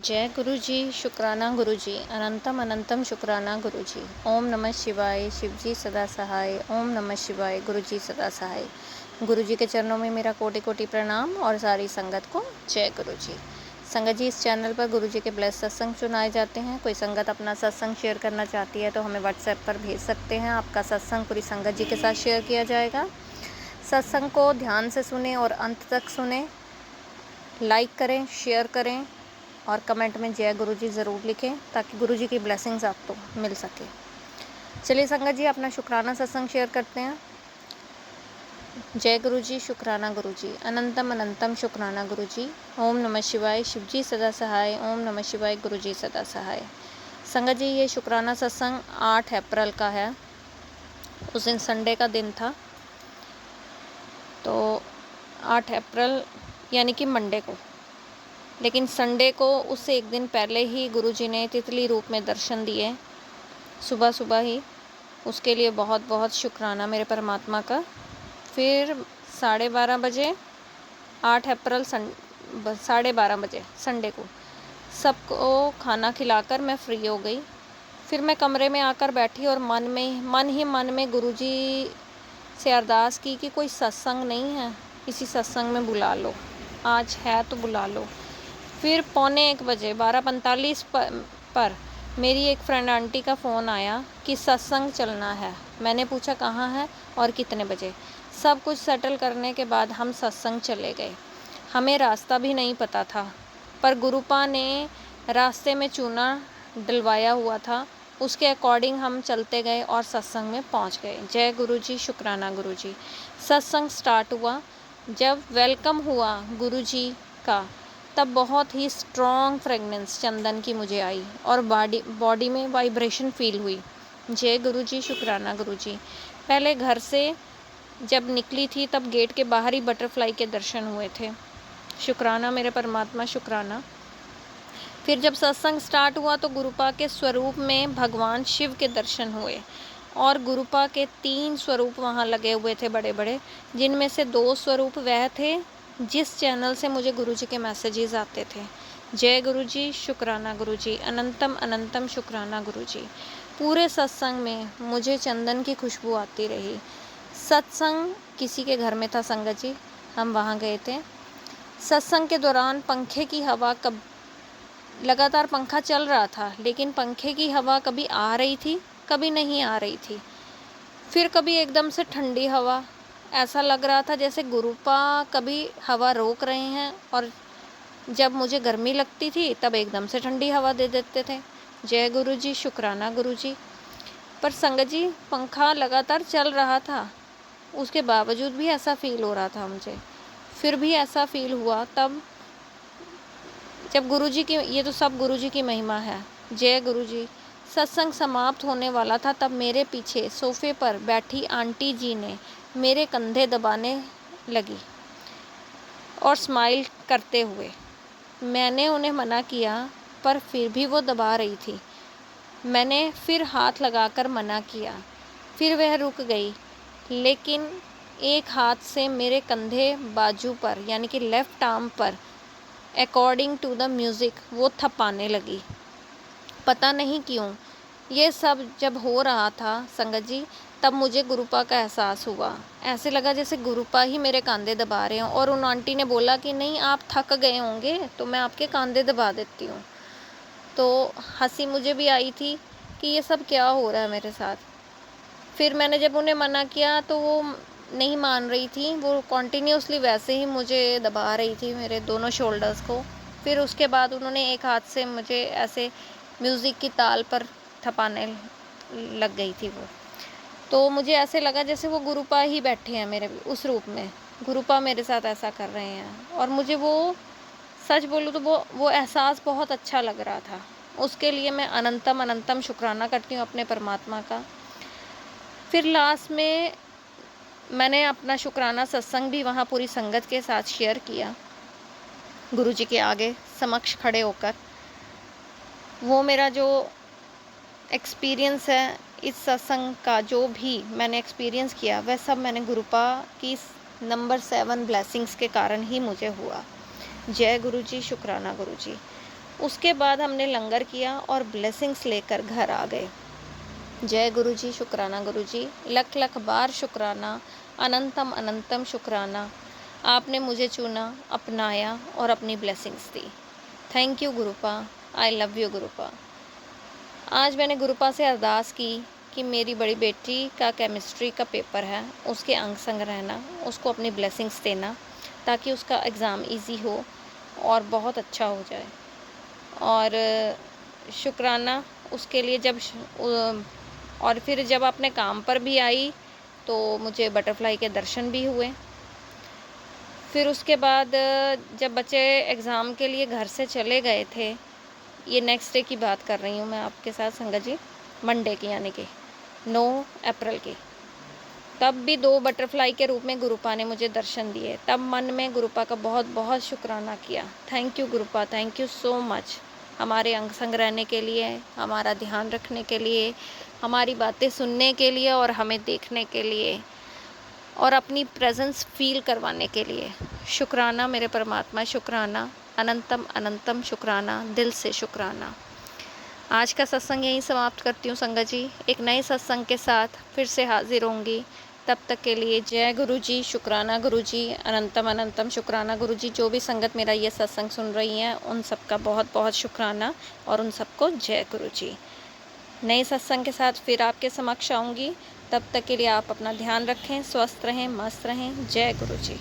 जय गुरु जी, शुक्राना गुरु जी, अनंतम अनंतम शुक्राना गुरु जी। ओम नमः शिवाय, शिव जी सदा सहाय। ओम नमः शिवाय, गुरु जी सदा सहाय। गुरु जी के चरणों में मेरा कोटि कोटि प्रणाम और सारी संगत को जय गुरु जी। संगत जी, इस चैनल पर गुरु जी के ब्लेस सत्संग सुनाए जाते हैं। कोई संगत अपना सत्संग शेयर करना चाहती है तो हमें व्हाट्सएप पर भेज सकते हैं। आपका सत्संग पूरी संगत जी के साथ शेयर किया जाएगा। सत्संग को ध्यान से सुने और अंत तक सुने। लाइक करें, शेयर करें और कमेंट में जय गुरु जी ज़रूर लिखें ताकि गुरु जी की ब्लेसिंग्स आपको मिल सके। चलिए संगत जी, अपना शुक्राना सत्संग शेयर करते हैं। जय गुरु जी, शुक्राना गुरु जी, अनंतम अनंतम शुक्राना गुरु जी। ओम नमः शिवाय, शिव जी सदा सहाय। ओम नमः शिवाय, गुरु जी सदा सहाय। संगत जी, ये शुक्राना सत्संग 8 अप्रैल का है। उस दिन संडे का दिन था, तो 8 अप्रैल यानी कि मंडे को, लेकिन संडे को उससे एक दिन पहले ही गुरुजी ने तितली रूप में दर्शन दिए, सुबह सुबह ही। उसके लिए बहुत बहुत शुक्राना मेरे परमात्मा का। फिर 12:30 बजे 8 अप्रैल 12:30 बजे संडे को सबको खाना खिलाकर मैं फ्री हो गई। फिर मैं कमरे में आकर बैठी और मन में गुरुजी से अरदास की कि कोई सत्संग नहीं है, किसी सत्संग में बुला लो, आज है तो बुला लो। फिर 12:45 बजे 12:45 पर मेरी एक फ्रेंड आंटी का फ़ोन आया कि सत्संग चलना है। मैंने पूछा कहाँ है और कितने बजे। सब कुछ सेटल करने के बाद हम सत्संग चले गए। हमें रास्ता भी नहीं पता था, पर गुरुपा ने रास्ते में चूना डलवाया हुआ था, उसके अकॉर्डिंग हम चलते गए और सत्संग में पहुंच गए। जय गुरु जी, शुक्राना गुरु जी। सत्संग स्टार्ट हुआ। जब वेलकम हुआ गुरु जी का, तब बहुत ही स्ट्रॉन्ग फ्रेगनेंस चंदन की मुझे आई और बॉडी में वाइब्रेशन फील हुई। जय गुरु जी, शुक्राना गुरु जी। पहले घर से जब निकली थी तब गेट के बाहर ही बटरफ्लाई के दर्शन हुए थे। शुक्राना मेरे परमात्मा, शुक्राना। फिर जब सत्संग स्टार्ट हुआ तो गुरुपा के स्वरूप में भगवान शिव के दर्शन हुए और गुरुपा के 3 स्वरूप वहाँ लगे हुए थे बड़े बड़े, जिनमें से 2 स्वरूप वह थे जिस चैनल से मुझे गुरुजी के मैसेजेस आते थे। जय गुरु जी, शुक्राना गुरु जी, अनंतम अनंतम शुक्राना गुरु जी। पूरे सत्संग में मुझे चंदन की खुशबू आती रही। सत्संग किसी के घर में था संगत जी, हम वहाँ गए थे। सत्संग के दौरान पंखे की हवा लगातार पंखा चल रहा था, लेकिन पंखे की हवा कभी आ रही थी, कभी नहीं आ रही थी। फिर कभी एकदम से ठंडी हवा, ऐसा लग रहा था जैसे गुरुपा कभी हवा रोक रहे हैं और जब मुझे गर्मी लगती थी तब एकदम से ठंडी हवा दे देते थे। जय गुरु जी, शुक्राना गुरु जी। पर संगत जी, पंखा लगातार चल रहा था, उसके बावजूद भी ऐसा फील हो रहा था मुझे। फिर भी ऐसा फील हुआ तब जब गुरुजी की, ये तो सब गुरुजी की महिमा है। जय गुरु जी। सत्संग समाप्त होने वाला था तब मेरे पीछे सोफे पर बैठी आंटी जी ने मेरे कंधे दबाने लगी और स्माइल करते हुए। मैंने उन्हें मना किया पर फिर भी वो दबा रही थी। मैंने फिर हाथ लगाकर मना किया, फिर वह रुक गई, लेकिन एक हाथ से मेरे कंधे बाजू पर यानी कि लेफ़्ट आर्म पर अकॉर्डिंग टू द म्यूज़िक वो थपाने लगी। पता नहीं क्यों ये सब जब हो रहा था संगत जी, तब मुझे गुरुपा का एहसास हुआ। ऐसे लगा जैसे गुरुपा ही मेरे कंधे दबा रहे हों। और उन आंटी ने बोला कि नहीं, आप थक गए होंगे तो मैं आपके कंधे दबा देती हूँ। तो हंसी मुझे भी आई थी कि ये सब क्या हो रहा है मेरे साथ। फिर मैंने जब उन्हें मना किया तो वो नहीं मान रही थी, वो कॉन्टीन्यूसली वैसे ही मुझे दबा रही थी, मेरे दोनों शोल्डर्स को। फिर उसके बाद उन्होंने एक हाथ से मुझे ऐसे म्यूज़िक की ताल पर थपाने लग गई थी वो। तो मुझे ऐसे लगा जैसे वो गुरुपा ही बैठे हैं मेरे उस रूप में, गुरुपा मेरे साथ ऐसा कर रहे हैं। और मुझे वो, सच बोलूँ तो वो एहसास बहुत अच्छा लग रहा था। उसके लिए मैं अनंतम अनंतम शुक्राना करती हूँ अपने परमात्मा का। फिर लास्ट में मैंने अपना शुक्राना सत्संग भी वहाँ पूरी संगत के साथ शेयर किया, गुरुजी के आगे समक्ष खड़े होकर। वो मेरा जो एक्सपीरियंस है इस सत्संग का, जो भी मैंने एक्सपीरियंस किया, वह सब मैंने गुरुपा की नंबर 7 ब्लेसिंग्स के कारण ही मुझे हुआ। जय गुरु जी, शुक्राना गुरु जी। उसके बाद हमने लंगर किया और ब्लेसिंग्स लेकर घर आ गए। जय गुरु जी, शुक्राना गुरु जी, लख लख बार शुक्राना, अनंतम अनंतम शुक्राना। आपने मुझे चुना, अपनाया और अपनी ब्लेसिंग्स दी। Thank you Gurupa, I love you Gurupa. आज मैंने गुरुपा से अरदास की कि मेरी बड़ी बेटी का केमिस्ट्री का पेपर है, उसके अंग संग रहना, उसको अपनी ब्लेसिंग्स देना ताकि उसका एग्ज़ाम इजी हो और बहुत अच्छा हो जाए। और शुक्राना उसके लिए और फिर जब अपने काम पर भी आई तो मुझे बटरफ्लाई के दर्शन भी हुए। फिर उसके बाद जब बच्चे एग्ज़ाम के लिए घर से चले गए थे, ये नेक्स्ट डे की बात कर रही हूँ मैं आपके साथ संगत जी, मंडे की यानी कि 9 अप्रैल की। तब भी 2 बटरफ्लाई के रूप में गुरुपा ने मुझे दर्शन दिए। तब मन में गुरुपा का बहुत बहुत शुक्राना किया। Thank you गुरुपा, thank you so much. हमारे अंग संग रहने के लिए, हमारा ध्यान रखने के लिए, हमारी बातें सुनने के लिए और हमें देखने के लिए और अपनी प्रेजेंस फील करवाने के लिए। शुक्राना मेरे परमात्मा, शुक्राना, अनंतम अनंतम शुक्राना, दिल से शुक्राना। आज का सत्संग यहीं समाप्त करती हूँ संगत जी। एक नए सत्संग के साथ फिर से हाजिर होंगी। तब तक के लिए जय गुरु जी, शुक्राना गुरु जी, अनंतम अनंतम शुक्राना गुरु जी। जो भी संगत मेरा ये सत्संग सुन रही हैं उन सबका बहुत बहुत शुक्राना और उन सबको जय गुरु जी। नए सत्संग के साथ फिर आपके समक्ष आऊँगी। तब तक के लिए आप अपना ध्यान रखें, स्वस्थ रहें, मस्त रहें। जय गुरु जी।